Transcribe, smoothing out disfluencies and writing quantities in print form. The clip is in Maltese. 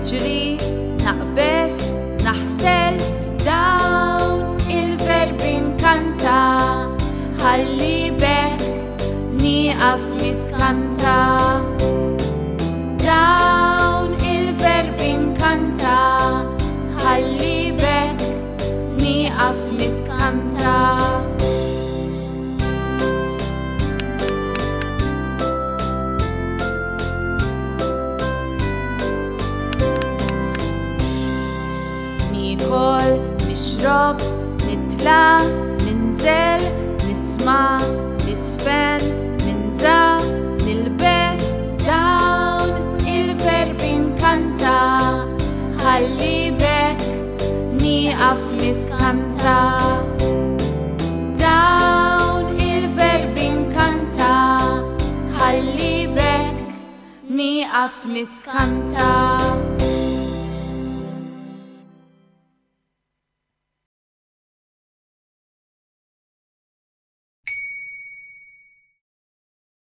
niġri, naqbes, naħsel, dawn il-verbi nkanta, ħalli bekk nieqaf niskanta. Dawn il-verbi nkanta, ħalli bekk nieqaf niskanta. Nikol, nixrob, nitla, ninżel, nisma', nisfen, ninza, nilbes, dawn il-verbi nkanta, ħalli bekk nieqaf niskanta. Dawn il-verbi nkanta, ħalli bekk nieqaf niskanta.